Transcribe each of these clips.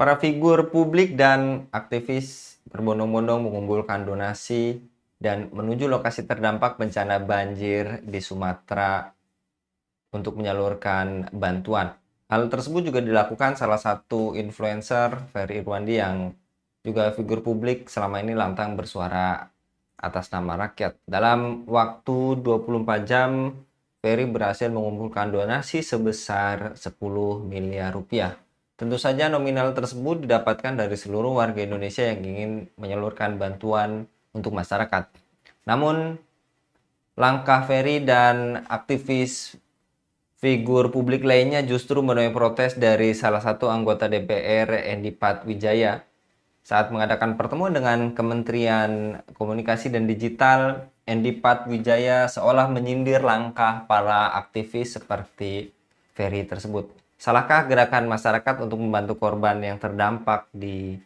Para figur publik dan aktivis berbondong-bondong mengumpulkan donasi dan menuju lokasi terdampak bencana banjir di Sumatera untuk menyalurkan bantuan. Hal tersebut juga dilakukan salah satu influencer, Ferry Irwandi, yang juga figur publik selama ini lantang bersuara atas nama rakyat. Dalam waktu 24 jam, Ferry berhasil mengumpulkan donasi sebesar 10 miliar rupiah. Tentu saja nominal tersebut didapatkan dari seluruh warga Indonesia yang ingin menyalurkan bantuan untuk masyarakat. Namun, langkah Ferry dan aktivis figur publik lainnya justru menuai protes dari salah satu anggota DPR, Endi Patwijaya. Saat mengadakan pertemuan dengan Kementerian Komunikasi dan Digital, Endi Patwijaya seolah menyindir langkah para aktivis seperti Ferry tersebut. Salahkah gerakan masyarakat untuk membantu korban yang terdampak di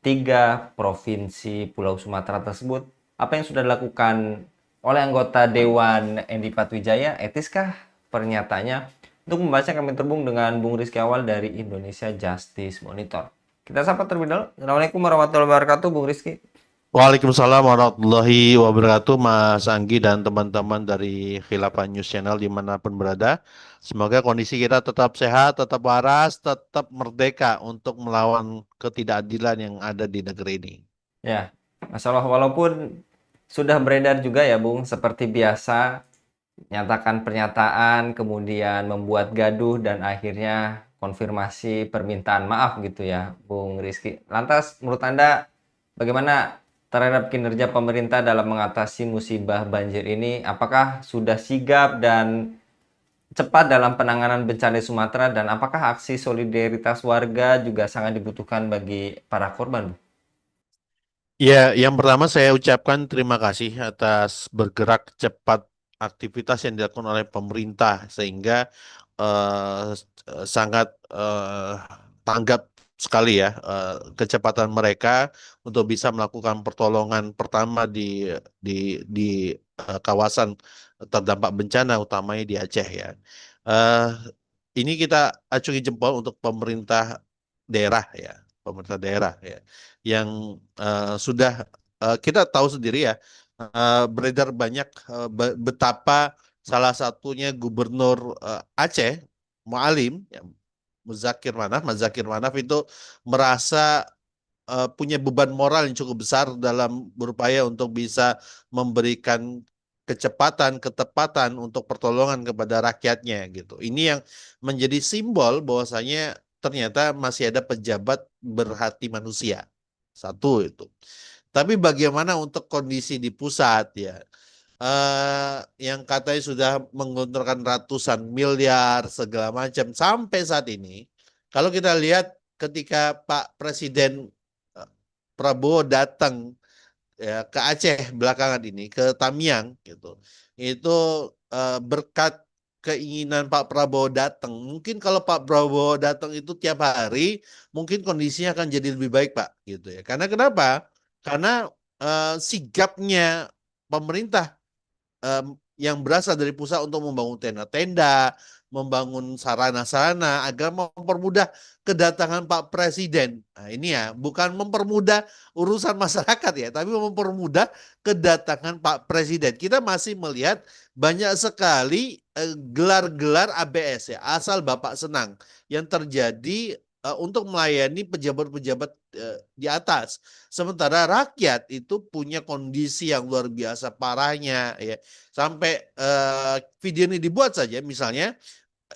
3 provinsi Pulau Sumatera tersebut? Apa yang sudah dilakukan oleh anggota Dewan Endi Patwijaya? Etiskah pernyataannya? Untuk membahasnya kami terhubung dengan Bung Rizky Awal dari Indonesia Justice Monitor. Kita sapa terlebih dahulu. Assalamualaikum warahmatullahi wabarakatuh, Bung Rizky. Waalaikumsalam warahmatullahi wabarakatuh, Mas Anggi dan teman-teman dari Khilafah News Channel dimanapun berada. Semoga kondisi kita tetap sehat, tetap waras, tetap merdeka untuk melawan ketidakadilan yang ada di negeri ini. Ya, masalah walaupun sudah beredar juga ya, Bung, seperti biasa, nyatakan pernyataan, kemudian membuat gaduh dan akhirnya konfirmasi permintaan maaf gitu ya, Bung Rizky. Lantas, menurut Anda bagaimana terhadap kinerja pemerintah dalam mengatasi musibah banjir ini? Apakah sudah sigap dan cepat dalam penanganan bencana di Sumatera, dan apakah aksi solidaritas warga juga sangat dibutuhkan bagi para korban? Ya, yang pertama saya ucapkan terima kasih atas bergerak cepat aktivitas yang dilakukan oleh pemerintah sehingga sangat tanggap sekali ya kecepatan mereka untuk bisa melakukan pertolongan pertama di kawasan terdampak bencana utamanya di Aceh ya. Eh, ini kita acungi jempol untuk pemerintah daerah ya, pemerintah daerah ya yang sudah kita tahu sendiri ya beredar banyak betapa salah satunya Gubernur Aceh Mualim ya, Muzakir Manaf itu merasa punya beban moral yang cukup besar dalam berupaya untuk bisa memberikan kecepatan, ketepatan untuk pertolongan kepada rakyatnya gitu. Ini yang menjadi simbol bahwasanya ternyata masih ada pejabat berhati manusia. Satu itu. Tapi bagaimana untuk kondisi di pusat ya? Yang katanya sudah menggelontorkan ratusan miliar segala macam sampai saat ini, kalau kita lihat ketika Pak Presiden eh, Prabowo datang ya ke Aceh belakangan ini ke Tamiang gitu, itu berkat keinginan Pak Prabowo datang. Mungkin kalau Pak Prabowo datang itu tiap hari, mungkin kondisinya akan jadi lebih baik Pak gitu ya. Karena kenapa? Karena sigapnya pemerintah yang berasal dari pusat untuk membangun tenda-tenda, membangun sarana-sarana agar mempermudah kedatangan Pak Presiden. Nah, ini ya, bukan mempermudah urusan masyarakat ya, tapi mempermudah kedatangan Pak Presiden. Kita masih melihat banyak sekali gelar-gelar ABS ya, asal Bapak senang yang terjadi untuk melayani pejabat-pejabat di atas. Sementara rakyat itu punya kondisi yang luar biasa parahnya ya. Sampai video ini dibuat saja misalnya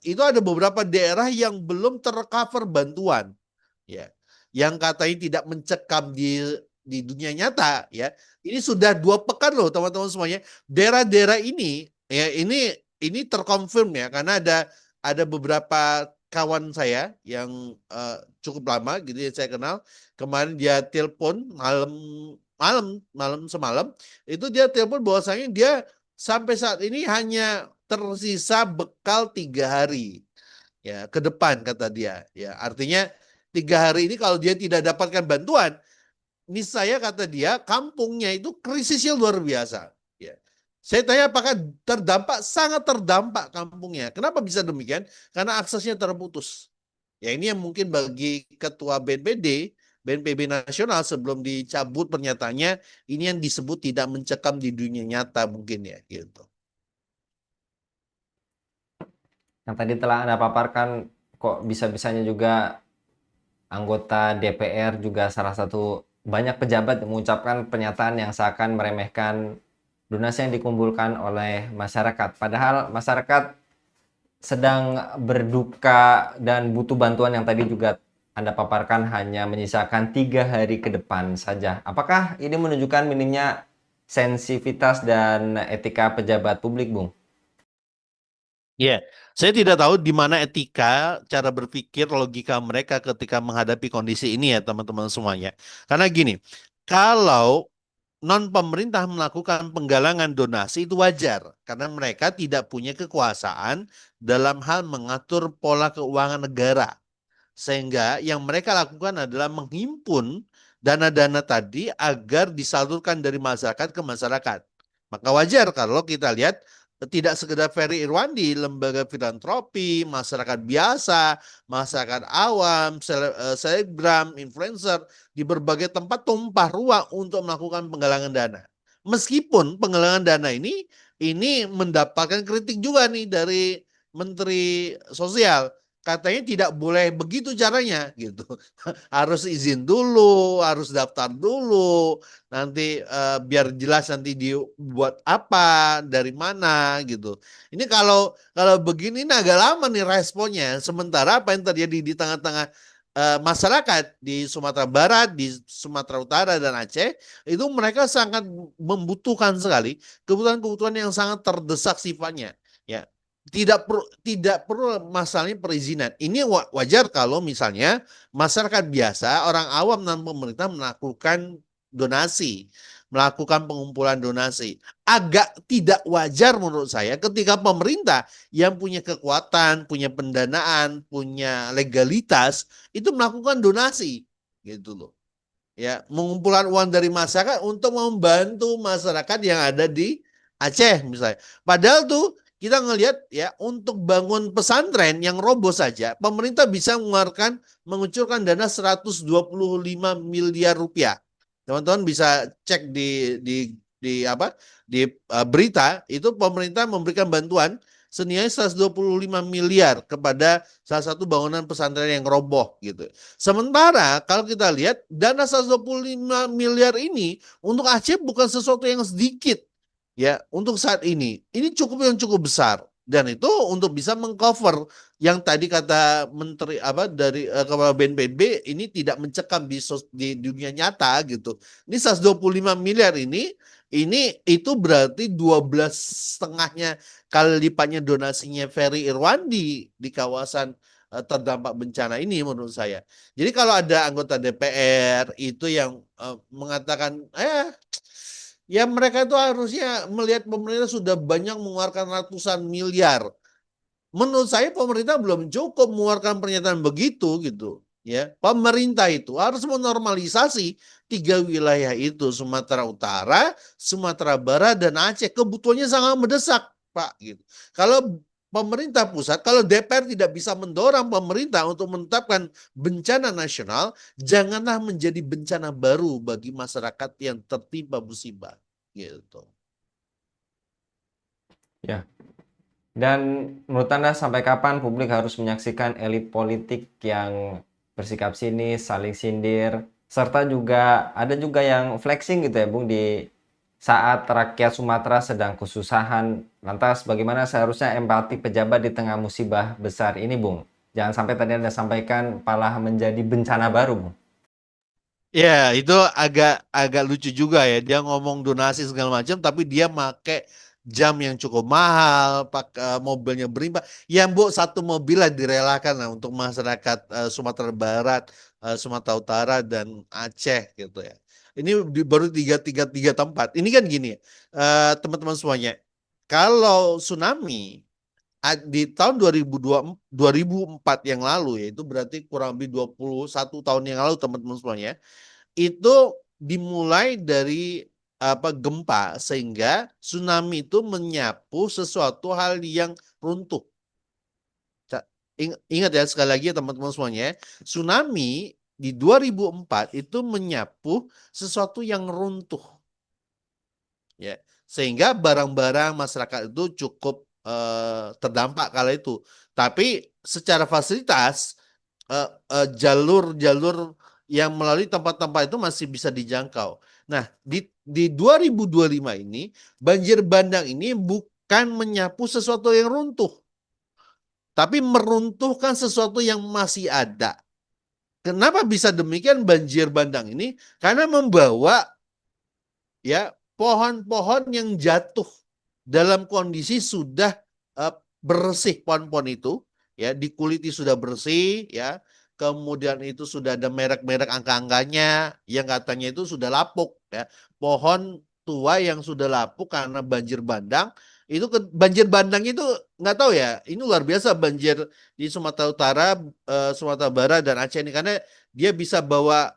itu ada beberapa daerah yang belum tercover bantuan ya. Yang katanya tidak mencekam di dunia nyata ya. Ini sudah 2 pekan loh teman-teman semuanya. Daerah-daerah ini ya ini terkonfirm ya karena ada beberapa kawan saya yang cukup lama gitu yang saya kenal kemarin dia telepon malam malam malam semalam itu dia telepon bahwasanya dia sampai saat ini hanya tersisa bekal 3 hari ya ke depan kata dia ya artinya 3 hari ini kalau dia tidak dapatkan bantuan niscaya kata dia kampungnya itu krisisnya luar biasa ya saya tanya apakah terdampak sangat terdampak kampungnya kenapa bisa demikian karena aksesnya terputus Ya ini yang mungkin bagi ketua BNPB nasional sebelum dicabut pernyataannya, ini yang disebut tidak mencekam di dunia nyata mungkin ya gitu. Yang tadi telah Anda paparkan, kok bisa-bisanya juga anggota DPR juga salah satu banyak pejabat mengucapkan pernyataan yang seakan meremehkan donasi yang dikumpulkan oleh masyarakat. Padahal masyarakat sedang berduka dan butuh bantuan yang tadi juga Anda paparkan hanya menyisakan 3 hari ke depan saja. Apakah ini menunjukkan minimnya sensitivitas dan etika pejabat publik, Bung? Ya, saya tidak tahu di mana etika, cara berpikir, logika mereka ketika menghadapi kondisi ini ya teman-teman semuanya. Karena gini, kalau non pemerintah melakukan penggalangan donasi itu wajar karena mereka tidak punya kekuasaan dalam hal mengatur pola keuangan negara. Sehingga yang mereka lakukan adalah menghimpun dana-dana tadi agar disalurkan dari masyarakat ke masyarakat. Maka wajar kalau kita lihat tidak sekedar Ferry Irwandi, lembaga filantropi, masyarakat biasa, masyarakat awam, selebgram, influencer di berbagai tempat tumpah ruah untuk melakukan penggalangan dana. Meskipun penggalangan dana ini mendapatkan kritik juga nih dari Menteri Sosial, katanya tidak boleh begitu caranya gitu. Harus izin dulu, harus daftar dulu, nanti biar jelas nanti dibuat apa, dari mana gitu. Ini kalau begini ini agak lama nih responnya. Sementara apa yang terjadi di tengah-tengah masyarakat di Sumatera Barat, di Sumatera Utara dan Aceh itu mereka sangat membutuhkan sekali kebutuhan-kebutuhan yang sangat terdesak sifatnya. Ya, tidak perlu masalahnya perizinan. Ini wajar kalau misalnya masyarakat biasa, orang awam dan pemerintah melakukan donasi, melakukan pengumpulan donasi. Agak tidak wajar menurut saya ketika pemerintah yang punya kekuatan, punya pendanaan, punya legalitas itu melakukan donasi gitu loh. Ya, mengumpulkan uang dari masyarakat untuk membantu masyarakat yang ada di Aceh misalnya. Padahal tuh kita ngelihat ya untuk bangun pesantren yang roboh saja pemerintah bisa mengucurkan dana 125 miliar rupiah. Teman-teman bisa cek di apa berita itu pemerintah memberikan bantuan senilai 125 miliar kepada salah satu bangunan pesantren yang roboh gitu. Sementara kalau kita lihat dana 125 miliar ini untuk Aceh bukan sesuatu yang sedikit ya untuk saat ini. Ini cukup besar dan itu untuk bisa mengcover yang tadi kata menteri apa dari kepala BNPB ini tidak mencekam di dunia nyata gitu. Ini 125 miliar ini itu berarti 12 setengahnya kali lipatnya donasinya Ferry Irwandi di kawasan terdampak bencana ini menurut saya. Jadi kalau ada anggota DPR itu yang mengatakan ya mereka itu harusnya melihat pemerintah sudah banyak mengeluarkan ratusan miliar. Menurut saya pemerintah belum cukup mengeluarkan pernyataan begitu gitu. Ya, pemerintah itu harus menormalisasi 3 wilayah itu, Sumatera Utara, Sumatera Barat, dan Aceh. Kebutuhannya sangat mendesak, Pak. Gitu. Kalau pemerintah pusat, kalau DPR tidak bisa mendorong pemerintah untuk menetapkan bencana nasional, janganlah menjadi bencana baru bagi masyarakat yang tertimpa musibah. Gitu. Ya. Dan menurut Anda sampai kapan publik harus menyaksikan elit politik yang bersikap sinis, saling sindir, serta juga ada juga yang flexing gitu ya Bung di saat rakyat Sumatera sedang kesusahan. Lantas bagaimana seharusnya empati pejabat di tengah musibah besar ini Bung? Jangan sampai tadi Anda sampaikan malah menjadi bencana baru Bung. Ya, itu agak agak lucu juga ya. Dia ngomong donasi segala macam, tapi dia make jam yang cukup mahal, pakai mobilnya berlimpah. Ya, Bu, satu mobil lah direlakan lah untuk masyarakat Sumatera Barat, Sumatera Utara dan Aceh gitu ya. Ini baru tiga tempat. Ini kan gini, teman-teman semuanya. Kalau tsunami di tahun 2004 yang lalu ya itu berarti kurang lebih 21 tahun yang lalu teman-teman semuanya itu dimulai dari apa gempa sehingga tsunami itu menyapu sesuatu hal yang runtuh. ingat ya sekali lagi ya teman-teman semuanya, tsunami di 2004 itu menyapu sesuatu yang runtuh, ya, sehingga barang-barang masyarakat itu cukup terdampak kala itu. Tapi secara fasilitas jalur-jalur yang melalui tempat-tempat itu masih bisa dijangkau. Nah, di 2025 ini banjir bandang ini bukan menyapu sesuatu yang runtuh, tapi meruntuhkan sesuatu yang masih ada. Kenapa bisa demikian banjir bandang ini? Karena membawa ya pohon-pohon yang jatuh dalam kondisi sudah bersih, pohon-pohon itu ya dikuliti sudah bersih, ya kemudian itu sudah ada merek-merek angka-angkanya yang katanya itu sudah lapuk, ya pohon tua yang sudah lapuk karena banjir bandang. Itu banjir bandang itu nggak tahu ya, ini luar biasa banjir di Sumatera Utara, Sumatera Barat dan Aceh ini, karena dia bisa bawa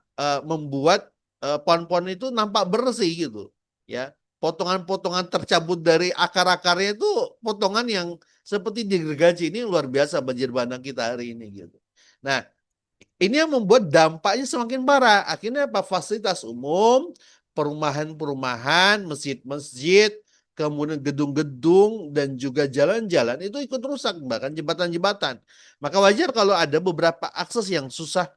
membuat pohon-pohon itu nampak bersih gitu, ya potongan-potongan tercabut dari akar-akarnya itu potongan yang seperti digergaji. Ini luar biasa banjir bandang kita hari ini gitu. Nah, ini yang membuat dampaknya semakin parah. Akhirnya apa? Fasilitas umum, perumahan-perumahan, masjid-masjid, kemudian gedung-gedung dan juga jalan-jalan itu ikut rusak, bahkan jembatan-jembatan. Maka wajar kalau ada beberapa akses yang susah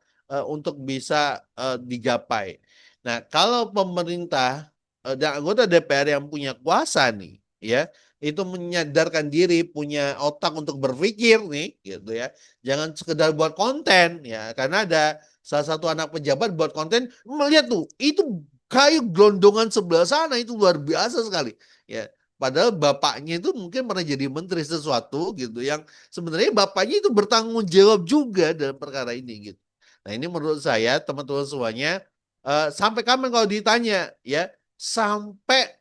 untuk bisa digapai. Nah, kalau pemerintah dan anggota DPR yang punya kuasa nih, ya, itu menyadarkan diri, punya otak untuk berpikir nih, gitu ya. Jangan sekedar buat konten ya, karena ada salah satu anak pejabat buat konten, melihat tuh itu kayu gelondongan sebelah sana itu luar biasa sekali, ya. Padahal bapaknya itu mungkin pernah jadi menteri sesuatu gitu, yang sebenarnya bapaknya itu bertanggung jawab juga dalam perkara ini gitu. Nah, ini menurut saya teman-teman semuanya, sampai kapan kalau ditanya ya, sampai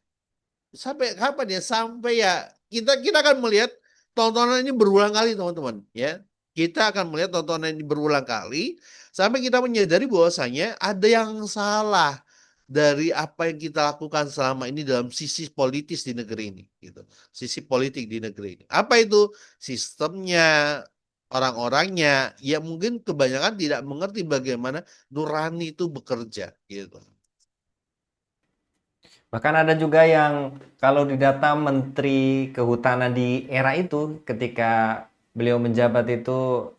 sampai kapan ya, sampai ya kita akan melihat tontonan ini berulang kali teman-teman, ya kita akan melihat tontonan ini berulang kali sampai kita menyadari bahwasanya ada yang salah dari apa yang kita lakukan selama ini dalam sisi politis di negeri ini gitu, sisi politik di negeri ini. Apa itu? Sistemnya, orang-orangnya yang mungkin kebanyakan tidak mengerti bagaimana nurani itu bekerja gitu. Bahkan ada juga yang kalau didata Menteri Kehutanan di era itu, ketika beliau menjabat itu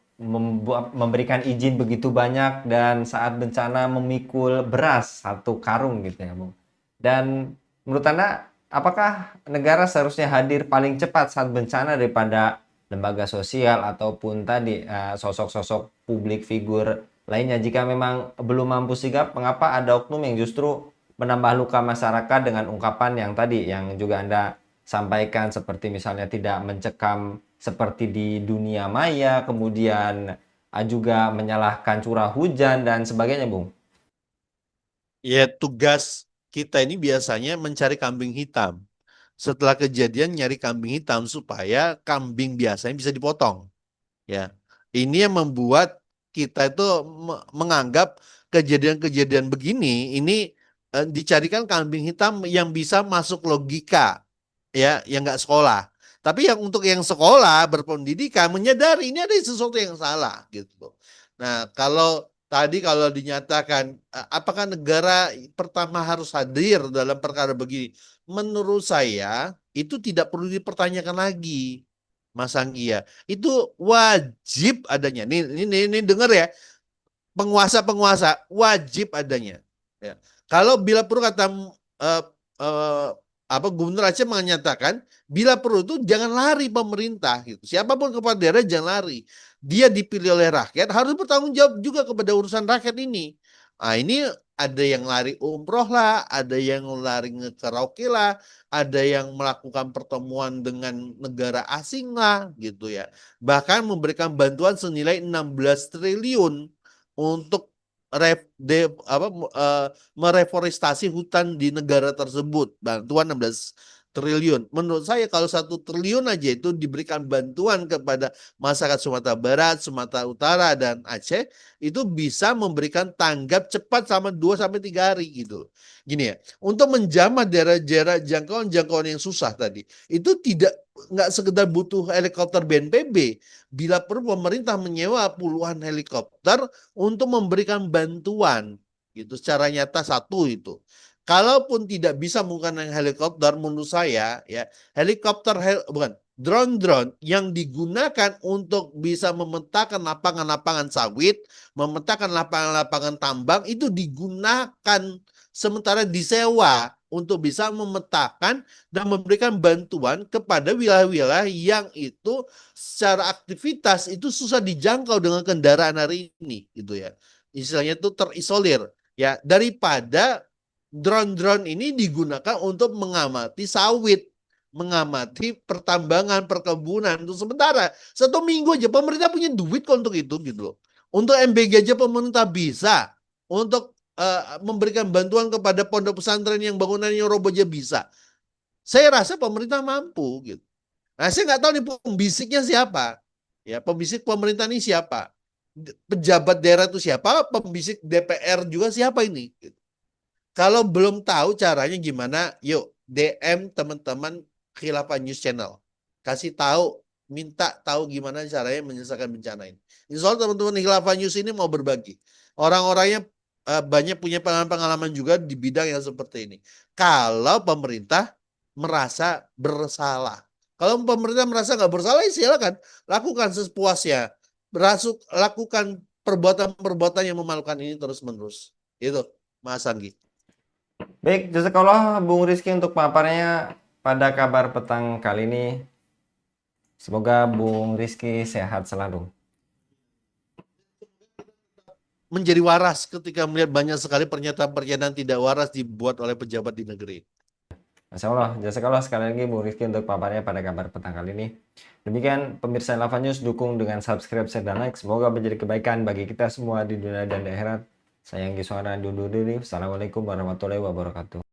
memberikan izin begitu banyak dan saat bencana memikul beras 1 karung gitu ya, Bung. Dan menurut Anda, apakah negara seharusnya hadir paling cepat saat bencana daripada lembaga sosial ataupun tadi sosok-sosok publik figur lainnya? Jika memang belum mampu sigap, mengapa ada oknum yang justru menambah luka masyarakat dengan ungkapan yang tadi yang juga Anda sampaikan, seperti misalnya tidak mencekam seperti di dunia maya, kemudian juga menyalahkan curah hujan dan sebagainya, Bung? Ya tugas kita ini biasanya mencari kambing hitam. Setelah kejadian nyari kambing hitam supaya kambing biasanya bisa dipotong. Ya, ini yang membuat kita itu menganggap kejadian-kejadian begini ini dicarikan kambing hitam yang bisa masuk logika, ya, yang nggak sekolah. Tapi yang untuk yang sekolah berpendidikan menyadari ini ada sesuatu yang salah gitu. Nah, kalau dinyatakan apakah negara pertama harus hadir dalam perkara begini? Menurut saya itu tidak perlu dipertanyakan lagi, Mas Anggi ya. Itu wajib adanya. Ini dengar ya, penguasa-penguasa wajib adanya. Ya. Kalau bila perlu kata eh, eh, apa Gubernur Aceh menyatakan bila perlu itu jangan lari pemerintah gitu. Siapapun kepala daerah jangan lari. Dia dipilih oleh rakyat harus bertanggung jawab juga kepada urusan rakyat ini. Nah, ini ada yang lari umroh lah, ada yang lari nge-karaoke lah, ada yang melakukan pertemuan dengan negara asing lah gitu ya. Bahkan memberikan bantuan senilai 16 triliun untuk mereforestasi hutan di negara tersebut. Bantuan 16 triliun. Menurut saya kalau 1 triliun aja itu diberikan bantuan kepada masyarakat Sumatera Barat, Sumatera Utara, dan Aceh, itu bisa memberikan tanggap cepat sama 2 sampai 3 hari gitu. Gini ya, untuk menjamah daerah-daerah jangkauan-jangkauan yang susah tadi, itu tidak nggak sekedar butuh helikopter BNPB, bila perlu pemerintah menyewa puluhan helikopter untuk memberikan bantuan gitu secara nyata. Satu itu. Kalaupun tidak bisa menggunakan helikopter, menurut saya ya bukan drone-drone yang digunakan untuk bisa memetakan lapangan-lapangan sawit, memetakan lapangan-lapangan tambang itu digunakan sementara disewa untuk bisa memetakan dan memberikan bantuan kepada wilayah-wilayah yang itu secara aktivitas itu susah dijangkau dengan kendaraan hari ini gitu ya. Istilahnya itu terisolir ya, daripada drone-drone ini digunakan untuk mengamati sawit, mengamati pertambangan, perkebunan untuk sementara. 1 minggu aja pemerintah punya duit kok untuk itu gitu loh. Untuk MBG aja pemerintah bisa. Untuk memberikan bantuan kepada pondok pesantren yang bangunannya roboh aja bisa. Saya rasa pemerintah mampu gitu. Nah, saya nggak tahu nih pembisiknya siapa. Ya, pembisik pemerintah ini siapa? Pejabat daerah itu siapa? Pembisik DPR juga siapa ini? Gitu. Kalau belum tahu caranya gimana, yuk DM teman-teman Khilafah News Channel. Kasih tahu, minta tahu gimana caranya menyelesaikan bencana ini. Insya Allah teman-teman Khilafah News ini mau berbagi. Orang-orangnya banyak punya pengalaman juga di bidang yang seperti ini. Kalau pemerintah merasa bersalah. Kalau pemerintah merasa nggak bersalah, ya silakan. Lakukan sepuasnya. Lakukan perbuatan-perbuatan yang memalukan ini terus-menerus. Itu, Mas Anggi. Baik, jazakallah Bung Rizky untuk paparnya pada kabar petang kali ini. Semoga Bung Rizky sehat selalu. Menjadi waras ketika melihat banyak sekali pernyataan-pernyataan tidak waras dibuat oleh pejabat di negeri. Masya Allah, jazakallah sekali lagi Bung Rizky untuk paparnya pada kabar petang kali ini. Demikian pemirsa Khilafah News, dukung dengan subscribe, share, dan like. Semoga menjadi kebaikan bagi kita semua di dunia dan di akhirat. Saya Anggi Suara undur diri. Assalamualaikum warahmatullahi wabarakatuh.